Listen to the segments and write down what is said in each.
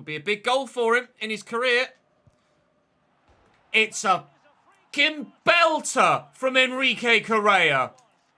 Could be a big goal for him in his career. It's a fucking belter from Enrique Correa.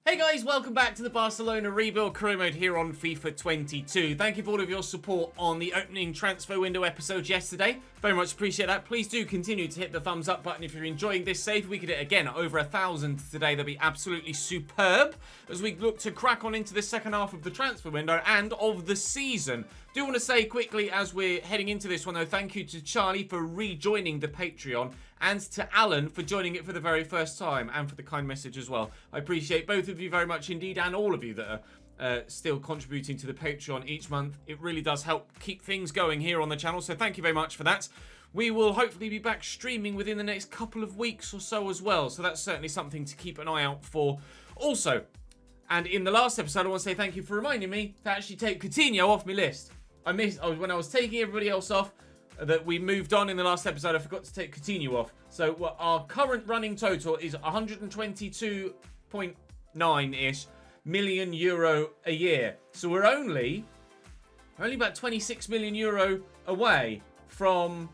Hey guys, welcome back to the Barcelona Rebuild Career Mode here on FIFA 22. Thank you for all of your support on the opening transfer window episode yesterday. Very much appreciate that. Please do continue to hit the thumbs up button if you're enjoying this save. We could hit again over 1,000 today. That'd be absolutely superb as we look to crack on into the second half of the transfer window and of the season. Do want to say quickly as we're heading into this one though, thank you to Charlie for rejoining the Patreon and to Alan for joining it for the very first time and for the kind message as well. I appreciate both of you very much indeed and all of you that are still contributing to the Patreon each month. It really does help keep things going here on the channel, so thank you very much for that. We will hopefully be back streaming within the next couple of weeks or so as well, so that's certainly something to keep an eye out for. Also, and in the last episode, I want to say thank you for reminding me to actually take Coutinho off my list. When I was taking everybody else off, that we moved on in the last episode, I forgot to take Coutinho off. So our current running total is 122.9-ish million euro a year. So we're only about 26 million euro away from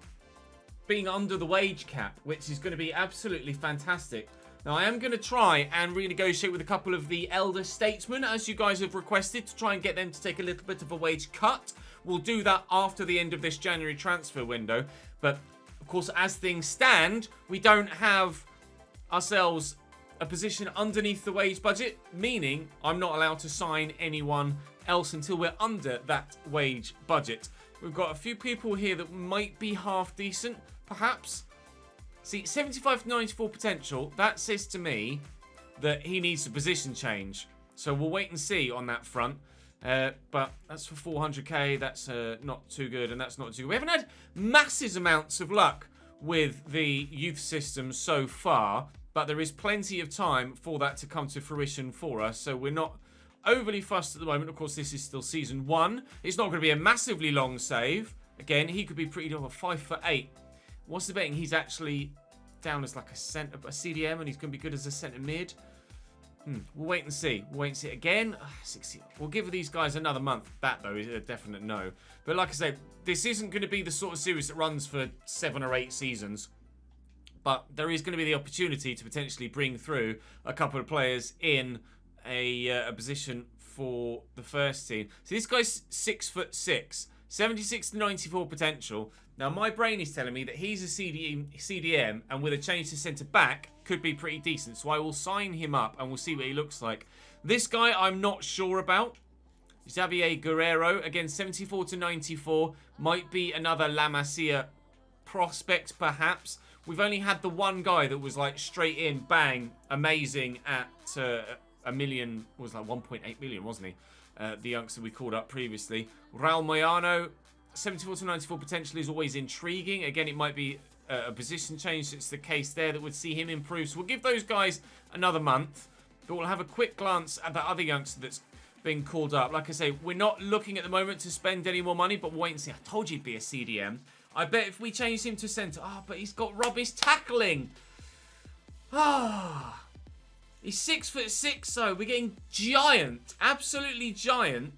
being under the wage cap, which is going to be absolutely fantastic. Now, I am going to try and renegotiate with a couple of the elder statesmen, as you guys have requested, to try and get them to take a little bit of a wage cut. We'll do that after the end of this January transfer window. But, of course, as things stand, we don't have ourselves a position underneath the wage budget, meaning I'm not allowed to sign anyone else until we're under that wage budget. We've got a few people here that might be half decent, perhaps. See, 75 to 94 potential, that says to me that he needs a position change. So we'll wait and see on that front. But that's for 400k, that's not too good, and that's not too good. We haven't had massive amounts of luck with the youth system so far, but there is plenty of time for that to come to fruition for us. So we're not overly fussed at the moment. Of course, this is still season 1. It's not going to be a massively long save. Again, he could be pretty over 5'8". What's the betting? He's actually down as like a CDM, and he's going to be good as a centre mid. We'll wait and see. We'll wait and see. Again, 60. We'll give these guys another month. That, though, is a definite no. But like I say, this isn't going to be the sort of series that runs for 7 or 8 seasons. But there is going to be the opportunity to potentially bring through a couple of players in a position for the first team. So this guy's 6'6", 76 to 94 potential. Now, my brain is telling me that he's a CDM, and with a change to centre-back, could be pretty decent. So I will sign him up, and we'll see what he looks like. This guy, I'm not sure about. Xavier Guerrero, again, 74 to 94. Might be another La Masia prospect, perhaps. We've only had the one guy that was, like, straight in, bang, amazing at a million, was like 1.8 million, wasn't he? The youngster we called up previously. Raul Moyano, 74 to 94 potential is always intriguing. Again, it might be a position change. It's the case there that would see him improve. So we'll give those guys another month. But we'll have a quick glance at the other youngster that's been called up. Like I say, we're not looking at the moment to spend any more money, but we'll wait and see. I told you he'd be a CDM. I bet if we change him to centre... but he's got rubbish tackling. He's 6'6", though. We're getting giant, absolutely giant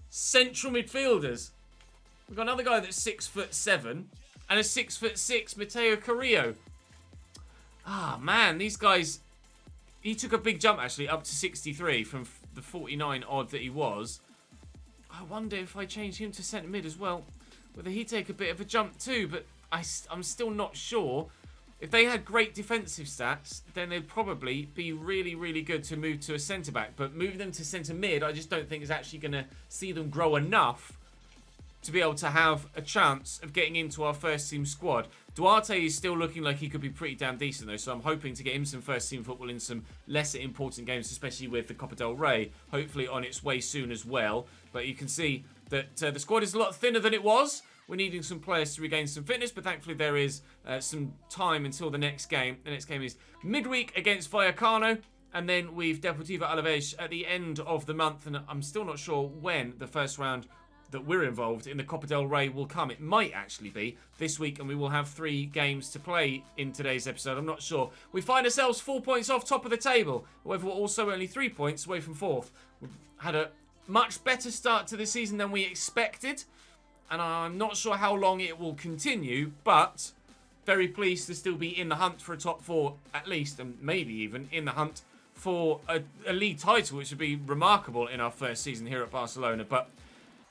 central midfielders. We've got another guy that's 6'7", and a 6'6" Mateo Carrillo. Man, these guys... He took a big jump, actually, up to 63 from the 49 odd that he was. I wonder if I change him to centre mid as well, whether he'd take a bit of a jump too, but I'm still not sure. If they had great defensive stats, then they'd probably be really, really good to move to a centre-back. But moving them to centre-mid, I just don't think is actually going to see them grow enough to be able to have a chance of getting into our first-team squad. Duarte is still looking like he could be pretty damn decent, though, so I'm hoping to get him some first-team football in some lesser important games, especially with the Copa del Rey, hopefully on its way soon as well. But you can see that the squad is a lot thinner than it was. We're needing some players to regain some fitness, but thankfully there is some time until the next game. The next game is midweek against Vallecano, and then we've Deportivo Alaves at the end of the month, and I'm still not sure when the first round that we're involved in the Copa del Rey will come. It might actually be this week, and we will have 3 games to play in today's episode. I'm not sure. We find ourselves 4 points off top of the table. However, we're also only 3 points away from 4th. We've had a much better start to the season than we expected. and I'm not sure how long it will continue, but very pleased to still be in the hunt for a top 4 at least, and maybe even in the hunt for a league title, which would be remarkable in our first season here at Barcelona. But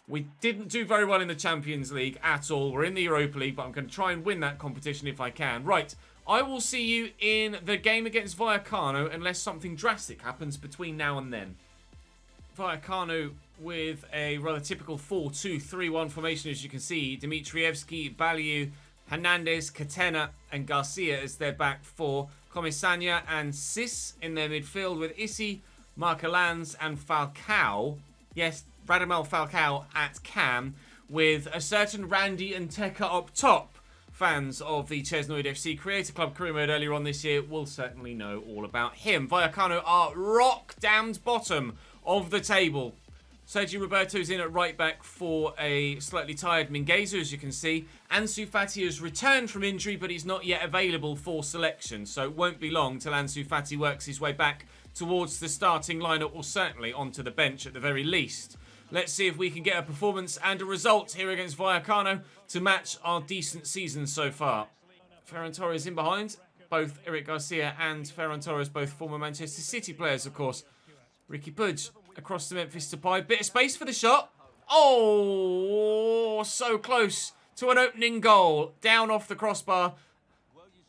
we didn't do very well in the Champions League at all. We're in the Europa League, but I'm going to try and win that competition if I can. Right, I will see you in the game against Vallecano unless something drastic happens between now and then. Vallecano with a rather typical 4-2-3-1 formation, as you can see. Dimitrievski, Baliu, Hernandez, Catena and Garcia as their back four. Comisania and Sis in their midfield with Isi, Marcolans and Falcao. Yes, Radamel Falcao at cam with a certain Randy and Tekka up top. Fans of the Chesnoid FC Creator Club career mode earlier on this year will certainly know all about him. Vallecano are rock-damned bottom of the table. Sergio Roberto's in at right back for a slightly tired Mingueza, as you can see. Ansu Fati has returned from injury, but he's not yet available for selection, so it won't be long till Ansu Fati works his way back towards the starting lineup, or certainly onto the bench at the very least. Let's see if we can get a performance and a result here against Vallecano to match our decent season so far. Ferran Torres in behind. Both Eric Garcia and Ferran Torres, both former Manchester City players, of course. Ricky Puig across the Memphis Depay. Bit of space for the shot. Oh, so close to an opening goal. Down off the crossbar.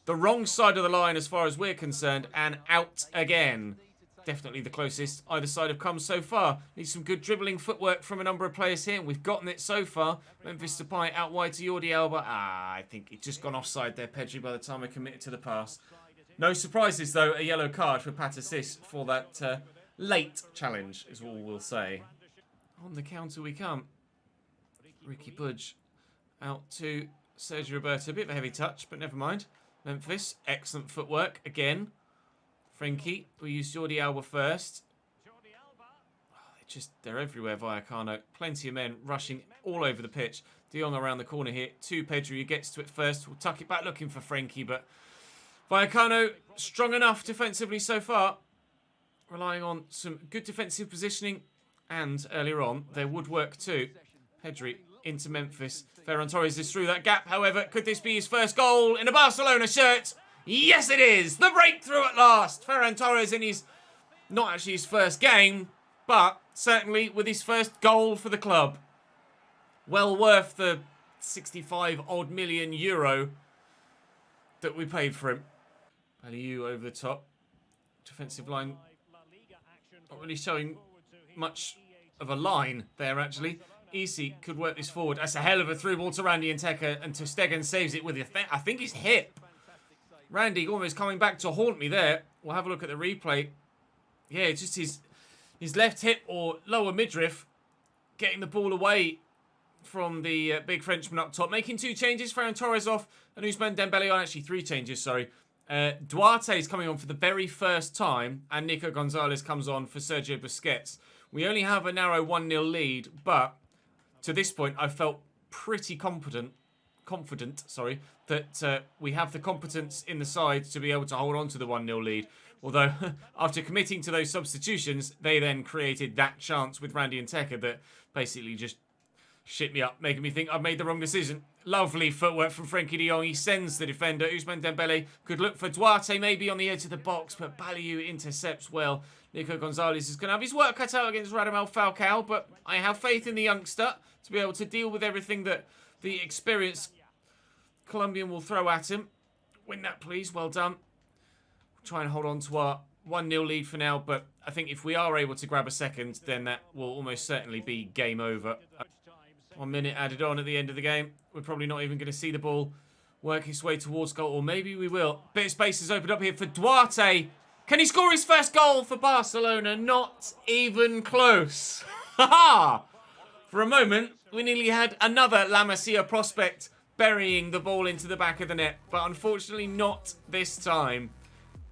The wrong side of the line as far as we're concerned. And out again. Definitely the closest either side have come so far. Needs some good dribbling footwork from a number of players here. We've gotten it so far. Memphis Depay out wide to Jordi Alba. I think it's just gone offside there, Pedri, by the time I committed to the pass. No surprises, though. A yellow card for Pat Assis for that late challenge, is all we'll say. On the counter we come. Ricky Puig out to Sergio Roberto. A bit of a heavy touch, but never mind. Memphis, excellent footwork again. Frenkie, we used Jordi Alba first. Oh, they're everywhere, Vallecano. Plenty of men rushing all over the pitch. De Jong around the corner here. To Pedri, who gets to it first. We'll tuck it back looking for Frenkie, but Vallecano strong enough defensively so far. Relying on some good defensive positioning. And earlier on, their woodwork too. Pedri into Memphis. Ferran Torres is through that gap. However, could this be his first goal in a Barcelona shirt? Yes, it is! The breakthrough at last! Ferran Torres in his, not actually his first game, but certainly with his first goal for the club. Well worth the 65-odd million euro that we paid for him. Baliu over the top. Defensive line not really showing much of a line there, actually. Isi could work this forward. That's a hell of a through ball to Randy and Tekka, and to Stegen saves it with, I think, his hip. Randy almost coming back to haunt me there. We'll have a look at the replay. Yeah, just his left hip or lower midriff getting the ball away from the big Frenchman up top. Making two changes. Ferran Torres off and Ousmane Dembele on. Actually, three changes, sorry. Duarte is coming on for the very first time. And Nico Gonzalez comes on for Sergio Busquets. We only have a narrow 1-0 lead. But to this point, I felt pretty confident, that we have the competence in the side to be able to hold on to the 1-0 lead. Although, after committing to those substitutions, they then created that chance with Randy and Tekka that basically just shit me up, making me think I've made the wrong decision. Lovely footwork from Frenkie de Jong. He sends the defender. Ousmane Dembele could look for Duarte maybe on the edge of the box, but Baliu intercepts well. Nico Gonzalez is going to have his work cut out against Radamel Falcao, but I have faith in the youngster to be able to deal with everything that the experienced Colombian will throw at him. Win that, please. Well done. We'll try and hold on to our 1-0 lead for now, but I think if we are able to grab a second, then that will almost certainly be game over. 1 minute added on at the end of the game. We're probably not even going to see the ball work its way towards goal, or maybe we will. Bit of space has opened up here for Duarte. Can he score his first goal for Barcelona? Not even close. Ha ha! For a moment, we nearly had another La Masia prospect burying the ball into the back of the net, but unfortunately not this time.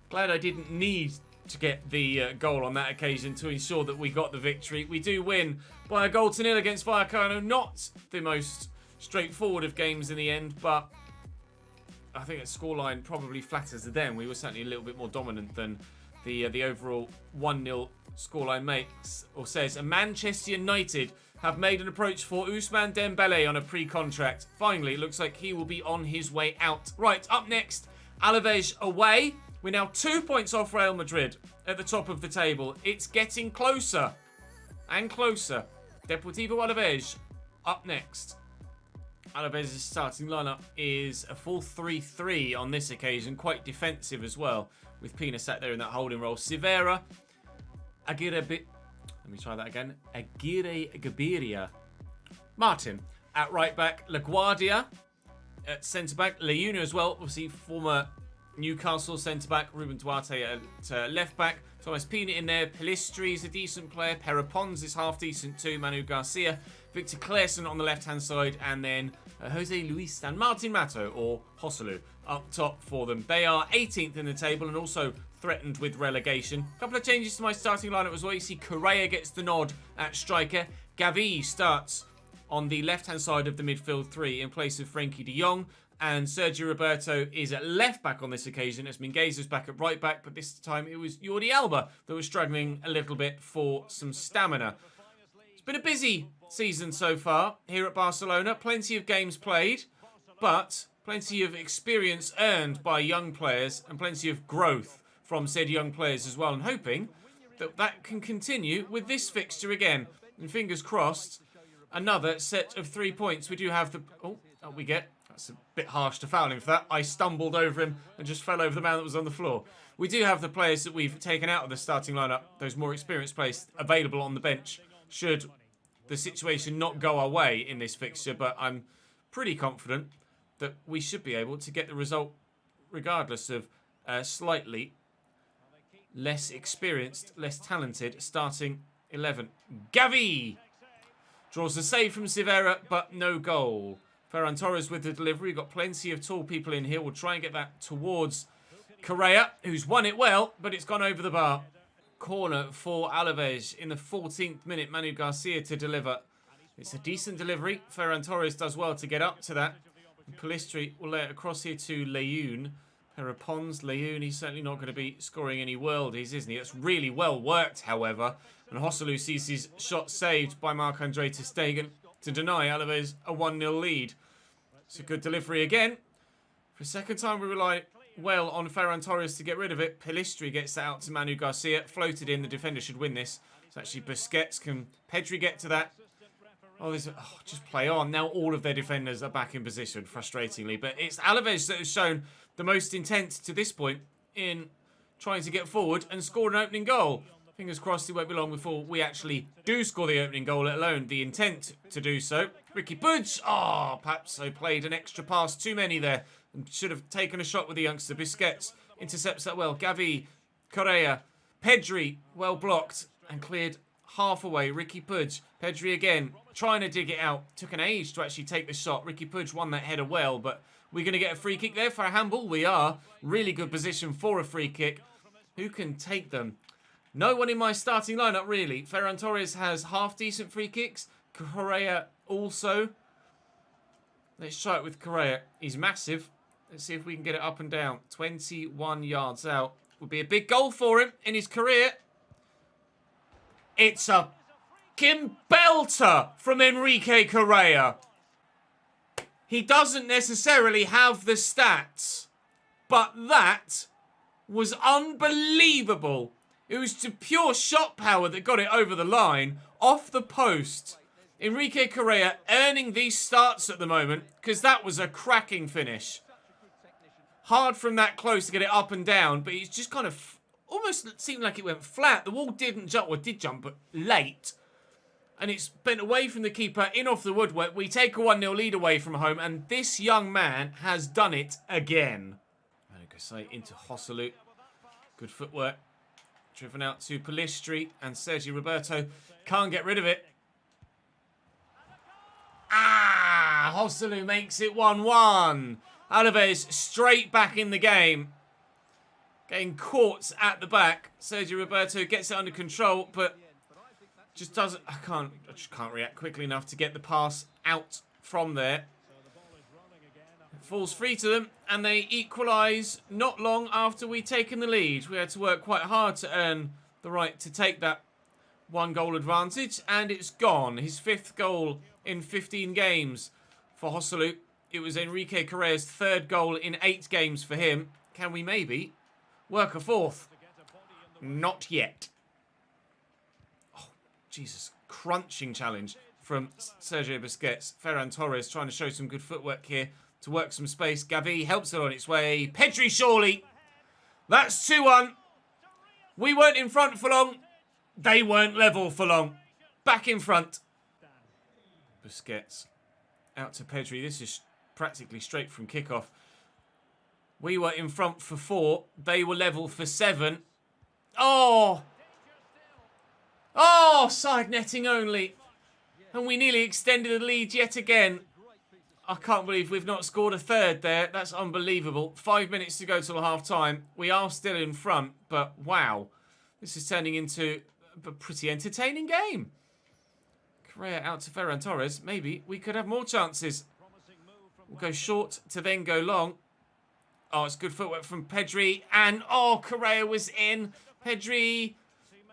Glad I didn't need to get the goal on that occasion to ensure that we got the victory. We do win by a 1-0 against Vallecano. Not the most straightforward of games in the end, but I think the scoreline probably flatters them. We were certainly a little bit more dominant than the overall 1-0 scoreline makes or says. And Manchester United have made an approach for Ousmane Dembele on a pre-contract. Finally, it looks like he will be on his way out. Right, up next, Alaves away. We're now 2 points off Real Madrid at the top of the table. It's getting closer and closer. Deportivo Alaves up next. Alaves' starting lineup is a full 3-3 on this occasion, quite defensive as well, with Pina sat there in that holding role. Silveira, let me try that again. Aguirre Gabiria. Martin at right back. LaGuardia at centre back. Leuna as well. Obviously, former Newcastle centre back. Ruben Duarte at left back. Thomas Pina in there. Pelistri is a decent player. Perapons is half decent too. Manu Garcia. Victor Claesson on the left hand side. And then Jose Luis and Martin Mato or Joselu up top for them. They are 18th in the table and also threatened with relegation. A couple of changes to my starting lineup as well. You see Correa gets the nod at striker. Gavi starts on the left-hand side of the midfield three in place of Frenkie de Jong. And Sergio Roberto is at left back on this occasion as Mingueza's back at right back. But this time it was Jordi Alba that was struggling a little bit for some stamina. It's been a busy season so far here at Barcelona. Plenty of games played, but plenty of experience earned by young players and plenty of growth from said young players as well, and hoping that that can continue with this fixture again. And fingers crossed, another set of 3 points. We do have the... Oh, we get... That's a bit harsh to foul him for that. I stumbled over him and just fell over the man that was on the floor. We do have the players that we've taken out of the starting lineup, those more experienced players available on the bench, should the situation not go our way in this fixture. But I'm pretty confident that we should be able to get the result regardless of slightly less experienced, less talented starting 11. Gavi draws the save from Silveira, but no goal. Ferran Torres with the delivery. Got plenty of tall people in here. We'll try and get that towards Correa, who's won it well, but it's gone over the bar. Corner for Alaves in the 14th minute. Manu Garcia to deliver. It's a decent delivery. Ferran Torres does well to get up to that. Pelistri will lay it across here to Leun. Perapons, Leun, he's certainly not going to be scoring any worldies, isn't he? That's really well worked, however. And Joselu sees his shot saved by Marc-Andre ter Stegen to deny Alaves a 1-0 lead. It's a good delivery again. For a second time, we rely well on Ferran Torres to get rid of it. Pelistri gets that out to Manu Garcia. Floated in, the defender should win this. It's actually Busquets. Can Pedri get to that? Just play on. Now all of their defenders are back in position, frustratingly. But it's Alaves that has shown the most intent to this point in trying to get forward and score an opening goal. Fingers crossed it won't be long before we actually do score the opening goal, let alone the intent to do so. Ricky Puig, perhaps I played an extra pass too many there and should have taken a shot with the youngster. Busquets intercepts that well. Gavi, Correa, Pedri, well blocked and cleared half away. Ricky Puig, Pedri again, trying to dig it out. Took an age to actually take the shot. Ricky Puig won that header well, but we're going to get a free kick there for a handball. We are. Really good position for a free kick. Who can take them? No one in my starting lineup, really. Ferran Torres has half-decent free kicks. Correa also. Let's try it with Correa. He's massive. Let's see if we can get it up and down. 21 yards out. Would be a big goal for him in his career. It's a belter from Enrique Correa. He doesn't necessarily have the stats, but that was unbelievable. It was to pure shot power that got it over the line, off the post. Enrique Correa earning these starts at the moment, because that was a cracking finish. Hard from that close to get it up and down, but it's just kind of almost seemed like it went flat. The wall didn't jump, or did jump, but late. And it's bent away from the keeper, in off the woodwork. We take a 1-0 lead away from home, and this young man has done it again. Into Joselu. Good footwork. Driven out to Pelistri, and Sergio Roberto can't get rid of it. Joselu makes it 1-1. Alaves straight back in the game. Getting caught at the back. Sergio Roberto gets it under control, but just doesn't... I just can't react quickly enough to get the pass out from there. It falls free to them, and they equalise not long after we'd taken the lead. We had to work quite hard to earn the right to take that 1 goal advantage, and it's gone. His 5th goal in 15 games for Joselu. It was Enrique Correa's 3rd goal in 8 games for him. Can we maybe work a 4th? Not yet. Oh, Jesus. Crunching challenge from Sergio Busquets. Ferran Torres trying to show some good footwork here to work some space. Gavi helps it on its way. Pedri surely. That's 2-1. We weren't in front for long. They weren't level for long. Back in front. Busquets out to Pedri. This is practically straight from kickoff. We were in front for 4. They were level for 7. Oh! Oh, side netting only. And we nearly extended the lead yet again. I can't believe we've not scored a 3rd there. That's unbelievable. 5 minutes to go till half time. We are still in front, but wow. This is turning into a pretty entertaining game. Correa out to Ferran Torres. Maybe we could have more chances. We'll go short to then go long. Oh, it's good footwork from Pedri. And, oh, Correa was in. Pedri.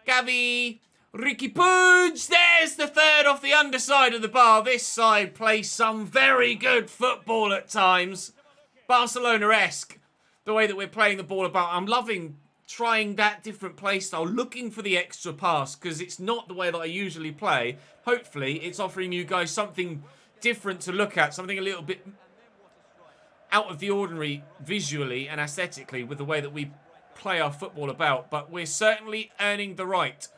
Gavi. Ricky Puig. There's the 3rd off the underside of the bar. This side plays some very good football at times. Barcelona-esque. The way that we're playing the ball about. I'm loving trying that different play style. Looking for the extra pass. Because it's not the way that I usually play. Hopefully, it's offering you guys something different to look at. Something a little bit out of the ordinary visually and aesthetically with the way that we play our football about. But we're certainly earning the right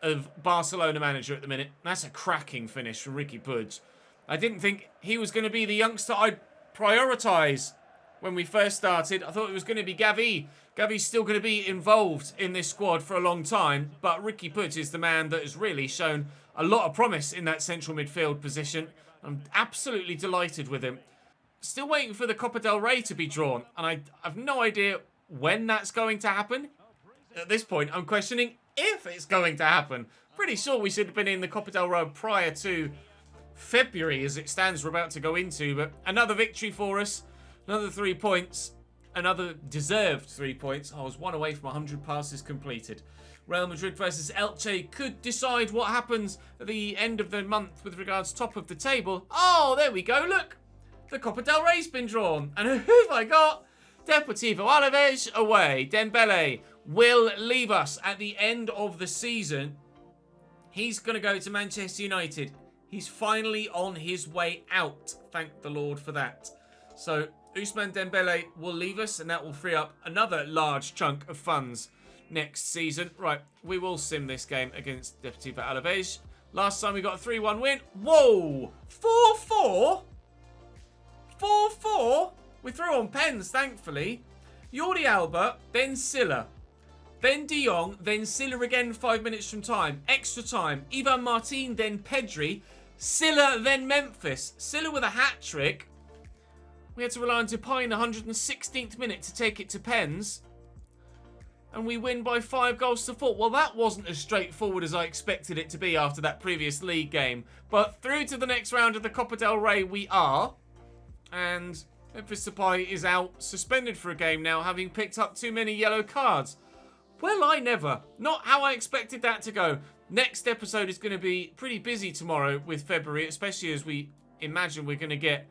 of Barcelona manager at the minute. That's a cracking finish from Ricky Puig. I didn't think he was going to be the youngster I'd prioritise when we first started. I thought it was going to be Gavi. Gavi's still going to be involved in this squad for a long time. But Ricky Puig is the man that has really shown a lot of promise in that central midfield position. I'm absolutely delighted with him. Still waiting for the Copa del Rey to be drawn. And I have no idea when that's going to happen. At this point, I'm questioning if it's going to happen. Pretty sure we should have been in the Copa del Rey prior to February as it stands we're about to go into. But another victory for us. Another 3 points. Another deserved 3 points. I was 1 away from 100 passes completed. Real Madrid versus Elche could decide what happens at the end of the month with regards to top of the table. Oh, there we go. Look. The Copa del Rey's been drawn. And who have I got? Deportivo Alaves away. Dembele will leave us at the end of the season. He's going to go to Manchester United. He's finally on his way out. Thank the Lord for that. So Ousmane Dembele will leave us, and that will free up another large chunk of funds next season. Right, we will sim this game against Deportivo Alaves. Last time we got a 3-1 win. Whoa! 4-4? 4-4? We threw on pens, thankfully. Jordi Alba, then Silla. Then De Jong, then Silla again 5 minutes from time. Extra time. Ivan Martin, then Pedri. Silla, then Memphis. Silla with a hat-trick. We had to rely on Depay in the 116th minute to take it to pens. And we win by 5 goals to 4. Well, that wasn't as straightforward as I expected it to be after that previous league game. But through to the next round of the Copa del Rey we are. And Memphis Depay is out, suspended for a game now, having picked up too many yellow cards. Well, I never. Not how I expected that to go. Next episode is going to be pretty busy tomorrow with February, especially as we imagine we're going to get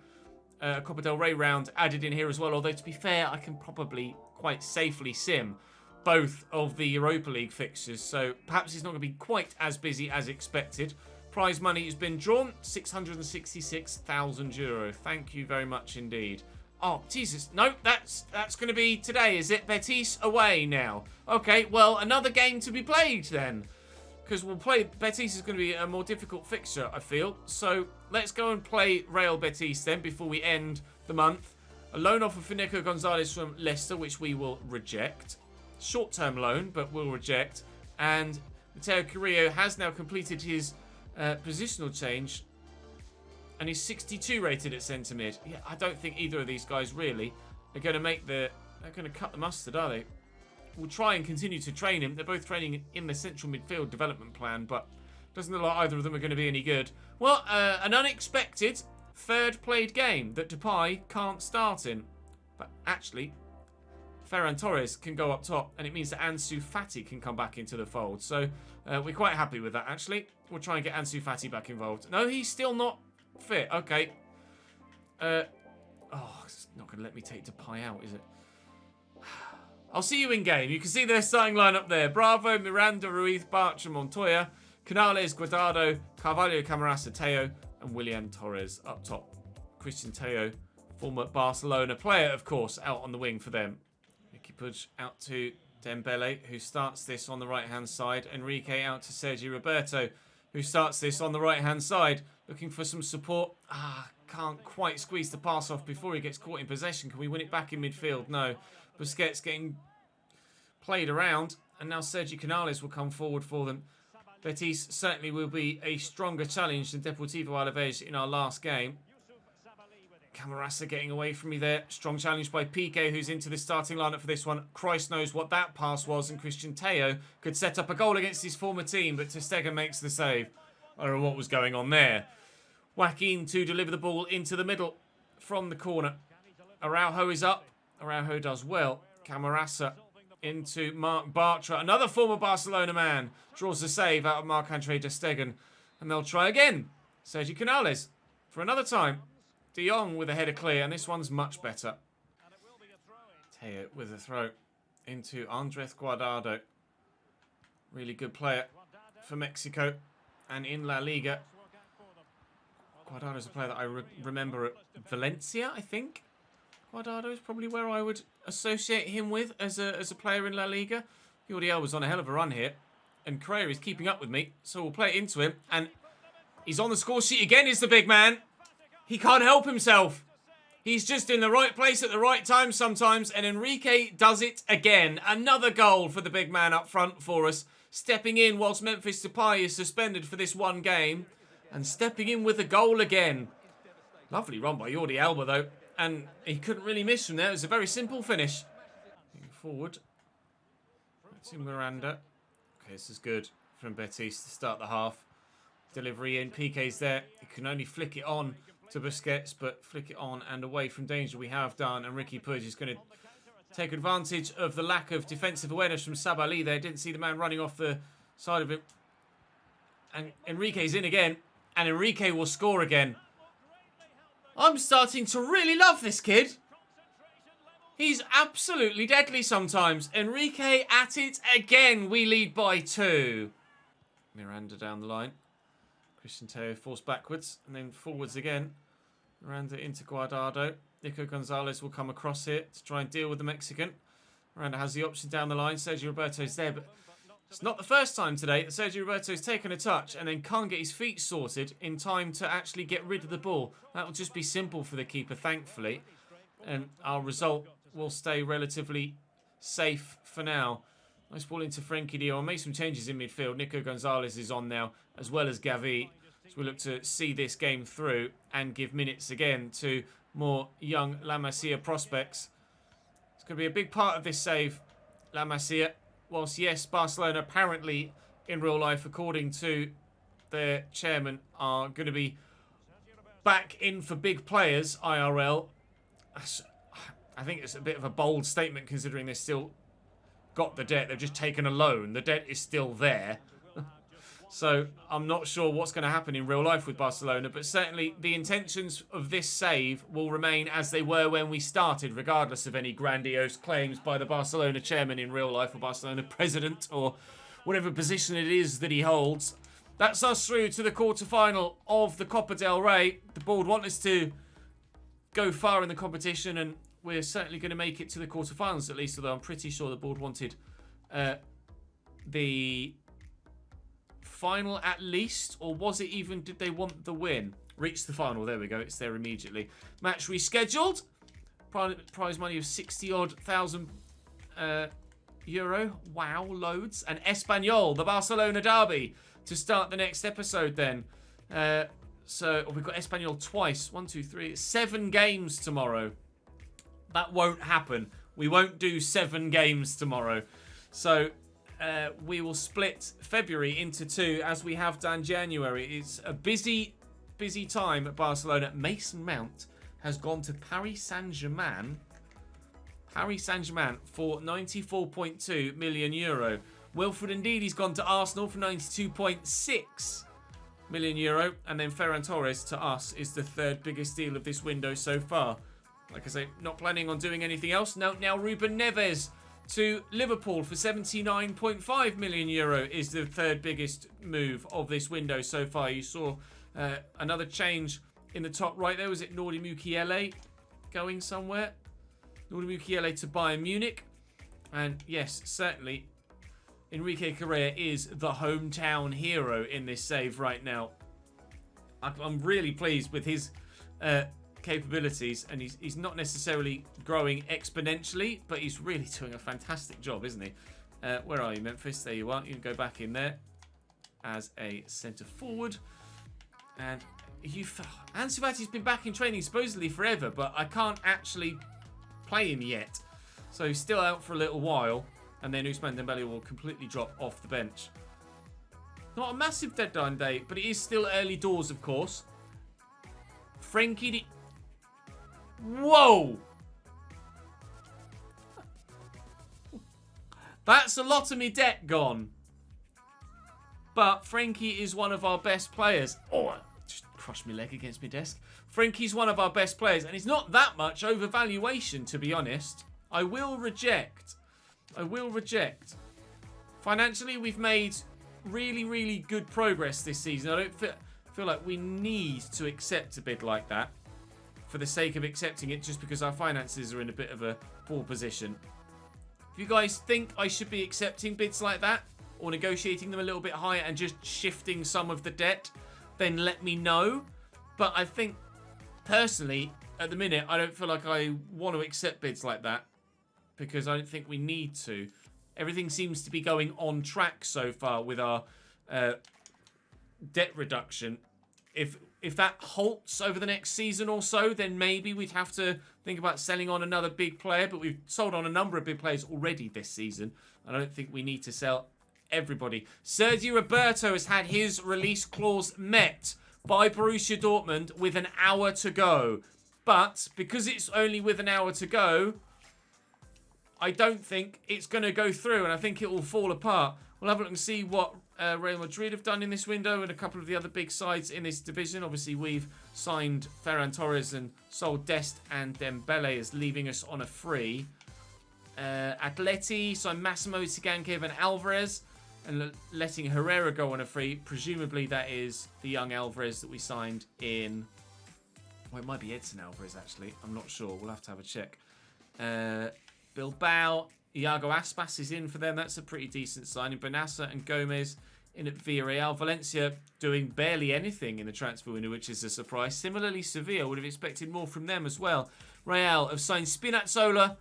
a Copa del Rey round added in here as well. Although, to be fair, I can probably quite safely sim both of the Europa League fixtures. So perhaps it's not going to be quite as busy as expected. Prize money has been drawn, €666,000. Thank you very much indeed. Oh, Jesus. No, that's going to be today, is it? Betis away now. Okay, well, another game to be played then. Because we'll play... Betis is going to be a more difficult fixture, I feel. So, let's go and play Real Betis then before we end the month. A loan offer for Nico Gonzalez from Leicester, which we will reject. Short-term loan, but we'll reject. And Mateo Carrillo has now completed his positional change. And he's 62 rated at centre mid. Yeah, I don't think either of these guys really are going to make the... They're going to cut the mustard, are they? We'll try and continue to train him. They're both training in the central midfield development plan, but doesn't look like either of them are going to be any good. Well, an unexpected third played game that Depay can't start in. But actually, Ferran Torres can go up top, and it means that Ansu Fati can come back into the fold. So We're quite happy with that, actually. We'll try and get Ansu Fati back involved. No, he's still not fit. Okay. Oh, it's not going to let me take Depay out, is it? I'll see you in game. You can see their starting lineup there. Bravo, Miranda, Ruiz, Bartra, Montoya, Canales, Guardado, Carvalho, Camarasa, Teo, and Willian Torres up top. Christian Teo, former Barcelona player, of course, out on the wing for them. Ricky Puig out to Dembele, who starts this on the right-hand side. Enrique out to Sergi Roberto, who starts this on the right-hand side. Looking for some support. Can't quite squeeze the pass off before he gets caught in possession. Can we win it back in midfield? No. Busquets getting played around. And now Sergi Canales will come forward for them. Betis certainly will be a stronger challenge than Deportivo Alaves in our last game. Camarasa getting away from me there. Strong challenge by Piqué, who's into the starting lineup for this one. Christ knows what that pass was, and Christian Teo could set up a goal against his former team, but ter Stegen makes the save. I don't know what was going on there. Joaquin to deliver the ball into the middle from the corner. Araujo is up. Araujo does well. Camarasa into Marc Bartra. Another former Barcelona man draws the save out of Marc-Andre ter Stegen. And they'll try again. Sergi Canales for another time. De Jong with a header clear, and this one's much better. Teo with a throw into Andrés Guardado. Really good player for Mexico and in La Liga. Guardado is a player that I remember at Valencia, I think. Guardado is probably where I would associate him with as a player in La Liga. Jordiel was on a hell of a run here, and Correa is keeping up with me, so we'll play it into him. And he's on the score sheet again, is the big man. He can't help himself. He's just in the right place at the right time sometimes, and Enrique does it again. Another goal for the big man up front for us. Stepping in whilst Memphis Depay is suspended for this one game, and stepping in with a goal again. Lovely run by Jordi Alba, though, and he couldn't really miss from there. It was a very simple finish. Moving forward. To Miranda. Okay, this is good from Betis to start the half. Delivery in. Piqué's there. He can only flick it on to Busquets, but flick it on and away from danger we have done. And Ricky Puig is going to take advantage of the lack of defensive awareness from Sabali there. Didn't see the man running off the side of it. And Enrique's in again. And Enrique will score again. I'm starting to really love this kid. He's absolutely deadly sometimes. Enrique at it again. We lead by 2. Miranda down the line. Christian Teo forced backwards and then forwards again. Miranda into Guardado. Nico Gonzalez will come across here to try and deal with the Mexican. Miranda has the option down the line. Sergio Roberto's there, but it's not the first time today that Sergio Roberto's taken a touch and then can't get his feet sorted in time to actually get rid of the ball. That will just be simple for the keeper, thankfully. And our result will stay relatively safe for now. Nice ball into Frenkie de Jong. Made some changes in midfield. Nico Gonzalez is on now, as well as Gavi. So we look to see this game through and give minutes again to more young La Masia prospects. It's going to be a big part of this save, La Masia. Whilst, yes, Barcelona apparently, in real life, according to their chairman, are going to be back in for big players, IRL. I think it's a bit of a bold statement considering they're still got the debt. They've just taken a loan. The debt is still there. So I'm not sure what's going to happen in real life with Barcelona, but certainly the intentions of this save will remain as they were when we started, regardless of any grandiose claims by the Barcelona chairman in real life or Barcelona president or whatever position it is that he holds. That's us through to the quarter-final of the Copa del Rey. The board want us to go far in the competition, and we're certainly going to make it to the quarterfinals at least, although I'm pretty sure the board wanted the final at least, or was it even, did they want the win? Reach the final, there we go, it's there immediately. Match rescheduled. Prize money of 60-odd thousand euro. Wow, loads. And Espanyol, the Barcelona derby, to start the next episode then. So we've got Espanyol twice. 1, 2, 3, 7 games tomorrow. That won't happen. We won't do 7 games tomorrow. So we will split February into 2 as we have done January. It's a busy time at Barcelona. Mason Mount has gone to Paris Saint-Germain. Paris Saint-Germain for 94.2 million euro. Wilfred Ndidi's gone to Arsenal for 92.6 million euro. And then Ferran Torres to us is the third biggest deal of this window so far. Like I say, not planning on doing anything else. Now Ruben Neves to Liverpool for 79.5 million euro is the third biggest move of this window so far. You saw another change in the top right there. Was it Nordi Mukiele going somewhere? Nordi Mukiele to Bayern Munich. And yes, certainly, Enrique Correa is the hometown hero in this save right now. I'm really pleased with his capabilities, and he's not necessarily growing exponentially, but he's really doing a fantastic job, isn't he? Where are you, Memphis? There you are. You can go back in there as a centre forward. And Ansu Fati's been back in training supposedly forever, but I can't actually play him yet. So he's still out for a little while, and then Ousmane Dembele will completely drop off the bench. Not a massive deadline date, but it is still early doors, of course. Whoa! That's a lot of me debt gone. But Frenkie is one of our best players. Oh, I just crushed my leg against my desk. Frenkie's one of our best players, and it's not that much overvaluation, to be honest. I will reject. Financially, we've made really, really good progress this season. I don't feel like we need to accept a bid like that for the sake of accepting it, just because our finances are in a bit of a poor position. If you guys think I should be accepting bids like that, or negotiating them a little bit higher and just shifting some of the debt, then let me know. But I think, personally, at the minute, I don't feel like I want to accept bids like that, because I don't think we need to. Everything seems to be going on track so far with our debt reduction. If that halts over the next season or so, then maybe we'd have to think about selling on another big player. But we've sold on a number of big players already this season, and I don't think we need to sell everybody. Sergio Roberto has had his release clause met by Borussia Dortmund with an hour to go. But because it's only with an hour to go, I don't think it's going to go through, and I think it will fall apart. We'll have a look and see what Real Madrid have done in this window and a couple of the other big sides in this division. Obviously, we've signed Ferran Torres and sold Dest and Dembele as leaving us on a free. Atleti signed Massimo Cigankev and Alvarez, and letting Herrera go on a free. Presumably, that is the young Alvarez that we signed in... Well, it might be Edson Alvarez, actually. I'm not sure. We'll have to have a check. Bilbao, Iago Aspas is in for them. That's a pretty decent signing. Benassa and Gomez in at Villarreal. Valencia doing barely anything in the transfer window, which is a surprise. Similarly, Sevilla would have expected more from them as well. Real have signed Spinazzola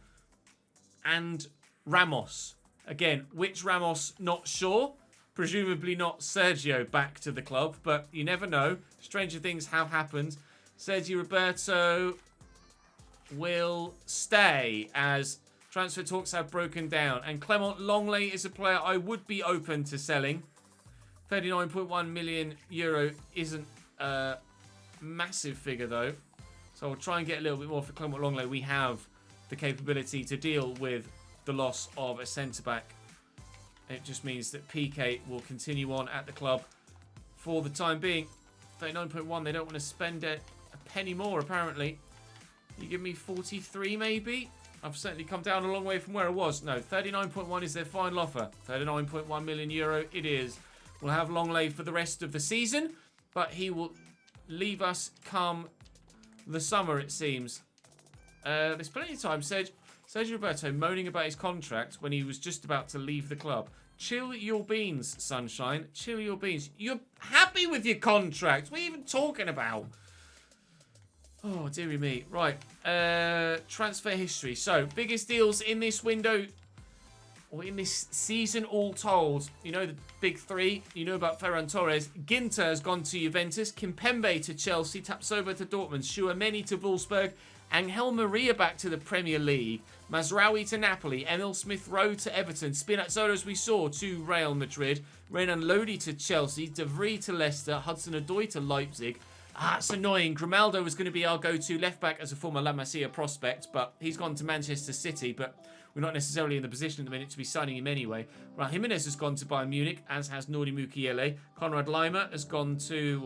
and Ramos. Again, which Ramos, not sure. Presumably not Sergio back to the club, but you never know. Stranger things have happened. Sergio Roberto will stay as transfer talks have broken down. And Clement Longley is a player I would be open to selling. 39.1 million euro isn't a massive figure, though. So I'll try and get a little bit more for Clement Longley. We have the capability to deal with the loss of a centre-back. It just means that PK will continue on at the club for the time being. 39.1, they don't want to spend a penny more, apparently. You give me 43, maybe? I've certainly come down a long way from where I was. No, 39.1 is their final offer. 39.1 million euro it is. We'll have Longley for the rest of the season, but he will leave us come the summer, it seems. There's plenty of time. Sergio Roberto moaning about his contract when he was just about to leave the club. Chill your beans, sunshine. Chill your beans. You're happy with your contract. What are you even talking about? Oh, dearie me. Right. Transfer history. So, biggest deals in this window, or in this season all told. You know the big three. You know about Ferran Torres. Ginter has gone to Juventus. Kimpembe to Chelsea. Tapsoba to Dortmund. Chouameni to Wolfsburg. Angel Maria back to the Premier League. Mazraoui to Napoli. Emil Smith-Rowe to Everton. Spinazzola, as we saw, to Real Madrid. Renan Lodi to Chelsea. De Vrij to Leicester. Hudson-Odoi to Leipzig. It's annoying. Grimaldo was going to be our go-to left-back as a former La Masia prospect, but he's gone to Manchester City, but we're not necessarily in the position at the minute to be signing him anyway. Right, Jimenez has gone to Bayern Munich, as has Nordi Mukiele. Conrad Lima has gone to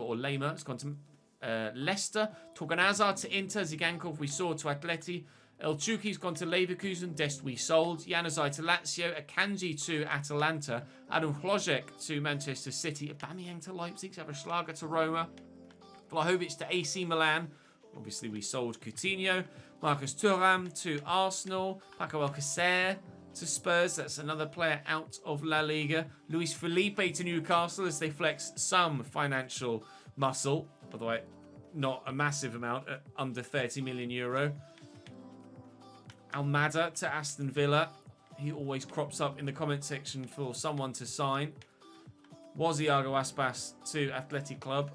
Leicester. Torgan Hazard to Inter. Zigankov we saw to Atleti. El Chuki's gone to Leverkusen. Dest we sold. Januzaj to Lazio. Akanji to Atalanta. Adam Hlojek to Manchester City. Aubameyang to Leipzig. Schlager to Roma. Vlahovic to AC Milan. Obviously, we sold Coutinho. Marcus Thuram to Arsenal. Paco Alcacer to Spurs. That's another player out of La Liga. Luis Felipe to Newcastle as they flex some financial muscle. By the way, not a massive amount at under 30 million euro. Almada to Aston Villa. He always crops up in the comment section for someone to sign. Was Iago Aspas to Athletic Club.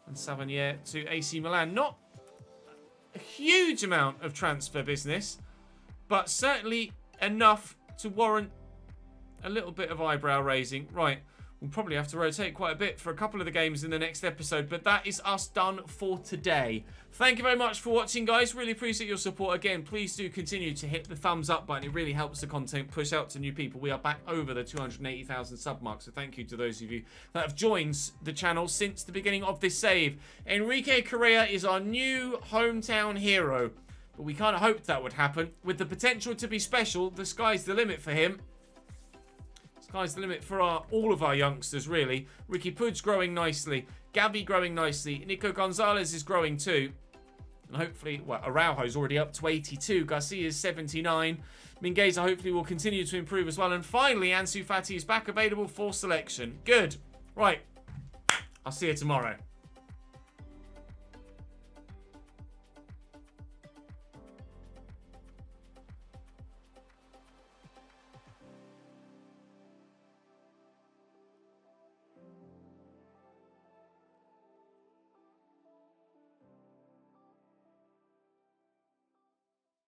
And Savanier to AC Milan. Not a huge amount of transfer business, but certainly enough to warrant a little bit of eyebrow raising. Right, we'll probably have to rotate quite a bit for a couple of the games in the next episode, but that is us done for today. Thank you very much for watching, guys. Really appreciate your support. Again, please do continue to hit the thumbs up button. It really helps the content push out to new people. We are back over the 280,000 sub mark, so thank you to those of you that have joined the channel since the beginning of this save. Enrique Correa is our new hometown hero, but we kind of hoped that would happen. With the potential to be special, the sky's the limit for him. Sky's the limit for all of our youngsters, really. Ricky Puig's growing nicely. Gabby growing nicely. Nico Gonzalez is growing too. And hopefully, well, Araujo's already up to 82. Garcia's 79. Mingueza hopefully will continue to improve as well. And finally, Ansu Fati is back available for selection. Good. Right. I'll see you tomorrow.